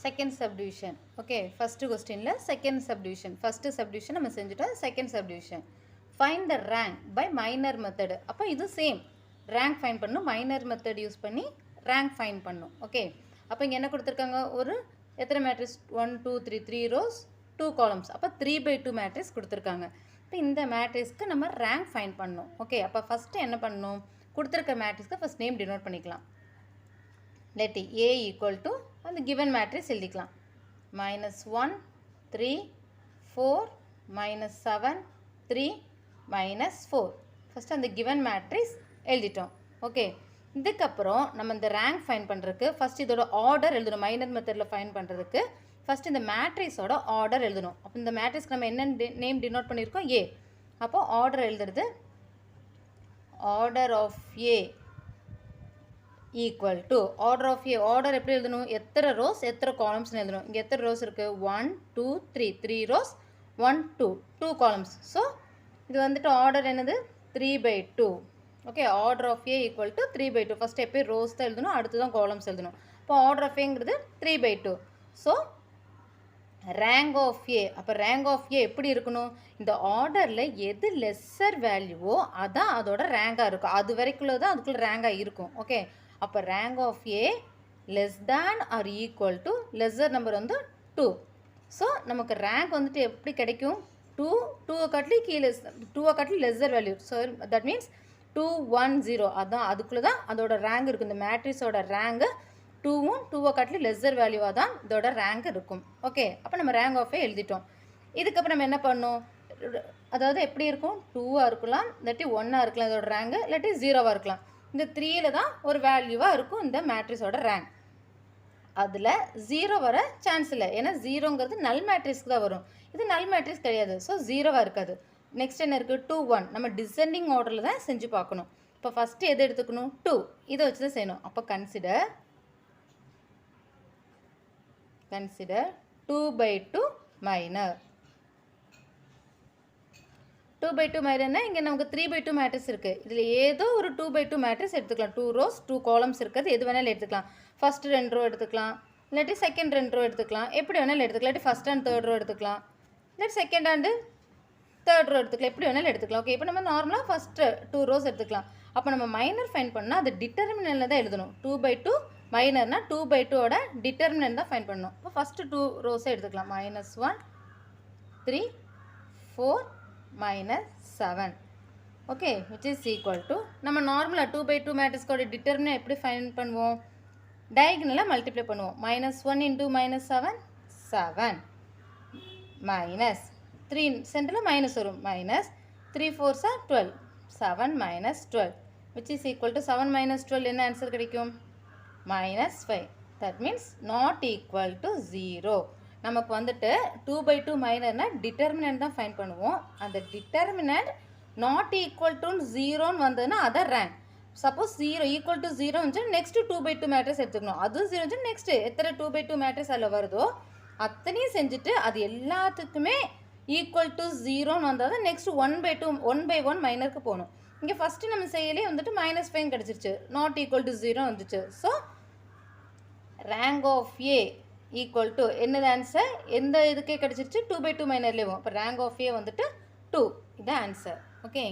second subdivision. Okay, first question la second subdivision. First subdivision நம்ம செஞ்சிட்டோம். Second subdivision. Find the rank by minor method. அப்போ இது same. Rank find பண்ணணும். Minor method use பண்ணி rank find பண்ணணும். Okay. அப்போ இங்க என்ன கொடுத்திருக்காங்க? ஒரு எத்தனை மேட்ரிக்ஸ் 1 2 3 3 rows 2 columns. அப்போ 3/2 மேட்ரிக்ஸ் கொடுத்திருக்காங்க. இப்போ இந்த மேட்ரிக்ஸ்க்கு நம்ம rank find பண்ணணும். Okay. அப்போ first என்ன பண்ணணும்? கொடுத்திருக்க மேட்ரிக்ஸ்க்கு first name denote பண்ணிக்கலாம். Let A equal to அந்த given matrix எழுதிக்கலாம் -1 3 4 -7 3 -4 first அந்த given matrix எழுதிட்டோம் ஓகே இதுக்கப்புறம் நம்ம இந்த rank find பண்றதுக்கு first இதோட ஆர்டர் எழுதணும் மைனர் மெத்தட்ல ஃபைண்ட் பண்றதுக்கு first இந்த மேட்ரிக்ஸோட ஆர்டர் எழுதணும் அப்ப இந்த மேட்ரிக்ஸ்க்கு நம்ம என்ன நேம் டினோட் பண்ணிருக்கோம் A அப்போ ஆர்டர் எழுதுறது order of A equal to order of A order எப்படி எழுதணும் எத்தனை rows எத்தனை columns எழுதணும் இங்க எத்தனை rows இருக்கு 1 2 3 3 rows 1 2 2 columns so இது வந்துட்டு order என்னது 3/2 okay order of A equal to 3/2 first எப்போ rows தான் எழுதணும் அடுத்து தான் columns எழுதணும் அப்போ order of A ங்கிறது 3/2 so rank of A அப்ப rank of A எப்படி இருக்கணும் இந்த ஆர்டர்ல எது லெஸ்ஸர் வேல்யூவோ அதான் அதோட ரேங்கா இருக்கும் அது வரைக்குள்ள தான் அதுக்குள்ள ரேங்கா இருக்கும் ஓகே அப்ப rank of A less than or equal to lesser number வந்து 2 so நமக்கு rank வந்துட்டு எப்படி கிடைக்கும் 2 கட்லி கீழ 2 katli lesser value so that means 210 அதான் அதுக்குள்ள தான் அதோட rank இருக்கு இந்த மேட்ரிக்ஸோட rank 2 உம் 2 கட்லி lesser value தான் இதோட rank இருக்கும் ஓகே அப்ப நம்ம rank of A எழுதிட்டோம் இதுக்கு அப்புறம் நம்ம என்ன பண்ணனும் அதாவது எப்படி இருக்கும் 2 ஆ இருக்கலாம் இல்லாட்டி 1 ஆ இருக்கலாம் இதோட rank இல்லாட்டி 0 ஆ இருக்கலாம் இந்த 3 ல தான் ஒரு வேல்யூவா இருக்கும் இந்த மேட்ரிக்ஸோட ரேங்க் அதுல 0 வர சான்ஸ் இல்ல ஏனா 0 ங்கிறது நல் மேட்ரிக்ஸ்க்கு தான் வரும் இது நல் மேட்ரிக்ஸ் கிடையாது சோ 0 வா இருக்காது நெக்ஸ்ட் என்ன இருக்கு 2 1 நம்ம டிசெண்டிங் ஆர்டர்ல தான் செஞ்சு பார்க்கணும் இப்போ ஃபர்ஸ்ட் எது எடுத்துக்கணும் 2 இத வச்சு தான் செய்யணும் அப்ப கன்சிடர் 2/2 மைனர் 2/2 மைனர்னா இங்க நமக்கு 3/2 மேட்ரிக்ஸ் இருக்கு இதுல ஏதோ ஒரு 2/2 மேட்ரிக்ஸ் எடுத்துக்கலாம் 2 rows 2 columns இருக்குது எது வேணாலும் எடுத்துக்கலாம் ஃபர்ஸ்ட் 2 row எடுத்துக்கலாம் இல்லாட்டி செகண்ட் 2 row எடுத்துக்கலாம் எப்படி வேணாலும் எடுத்துக்கலாம் இல்லாட்டி ஃபர்ஸ்ட் அண்ட் தேர்ட் row எடுத்துக்கலாம் இல்லாட்டி செகண்ட் அண்ட் தேர்ட் row எடுத்துக்கலாம் எப்படி வேணாலும் எடுத்துக்கலாம் ஓகே இப்போ நம்ம நார்மலா ஃபர்ஸ்ட் 2 rows எடுத்துக்கலாம் அப்ப நம்ம மைனர் ஃபைண்ட் பண்ணா அது டிட்டர்மினன்ட்ல தான் எழுதணும் 2/2 மைனர்னா 2/2 ஓட டிட்டர்மினன்ட் தான் ஃபைண்ட் பண்ணனும் அப்ப ஃபர்ஸ்ட் 2 rows எடுத்துக்கலாம் -1 3 4 -7 okay which is equal to நம்ம நார்மலா 2/2 மேட்ரிக்ஸ் கோட டிட்டர்மினன்ட் எப்படி ஃபைண்ட் பண்ணுவோம் டயகனலா மல்டிப்ளை பண்ணுவோம் -1 into -7 7 minus 3 சென்டர்ல மைனஸ் வரும் -3 4s are 12 7 -12 which is equal to 7 -12 என்ன ஆன்சர் கிடைக்கும் -5 that means not equal to 0 நமக்கு வந்துட்டு 2/2 மைனர்னா டிட்டர்மினன்ட் தான் ஃபைண்ட் பண்ணுவோம் அந்த டிட்டர்மினன்ட் not equal to 0 ன்னு வந்ததுனா அத ரேங்க் சப்போஸ் 0 equal to 0 வந்து நெக்ஸ்ட் 2/2 மேட்ரிக்ஸ் எடுத்துக்கணும் அது 0 வந்து நெக்ஸ்ட் எத்தனை 2/2 மேட்ரிக்ஸ் அதுல வருதோ அத்தனையும் செஞ்சுட்டு அது எல்லாத்துக்குமே equal to 0 ன்னு வந்தா தான் நெக்ஸ்ட் 1/1 மைனருக்கு போணும் இங்க ஃபர்ஸ்ட் நம்ம செய்யலே வந்துட்டு -5 கிடைச்சிருச்சு not equal to 0 வந்துச்சு so rank of A equal to என்னது ஆன்சர் எந்த இதுக்கே கிடைச்சிருச்சு 2/2 மைனர்லயே அப்ப rank of A வந்துட்டு 2 இது ஆன்சர் ஓகே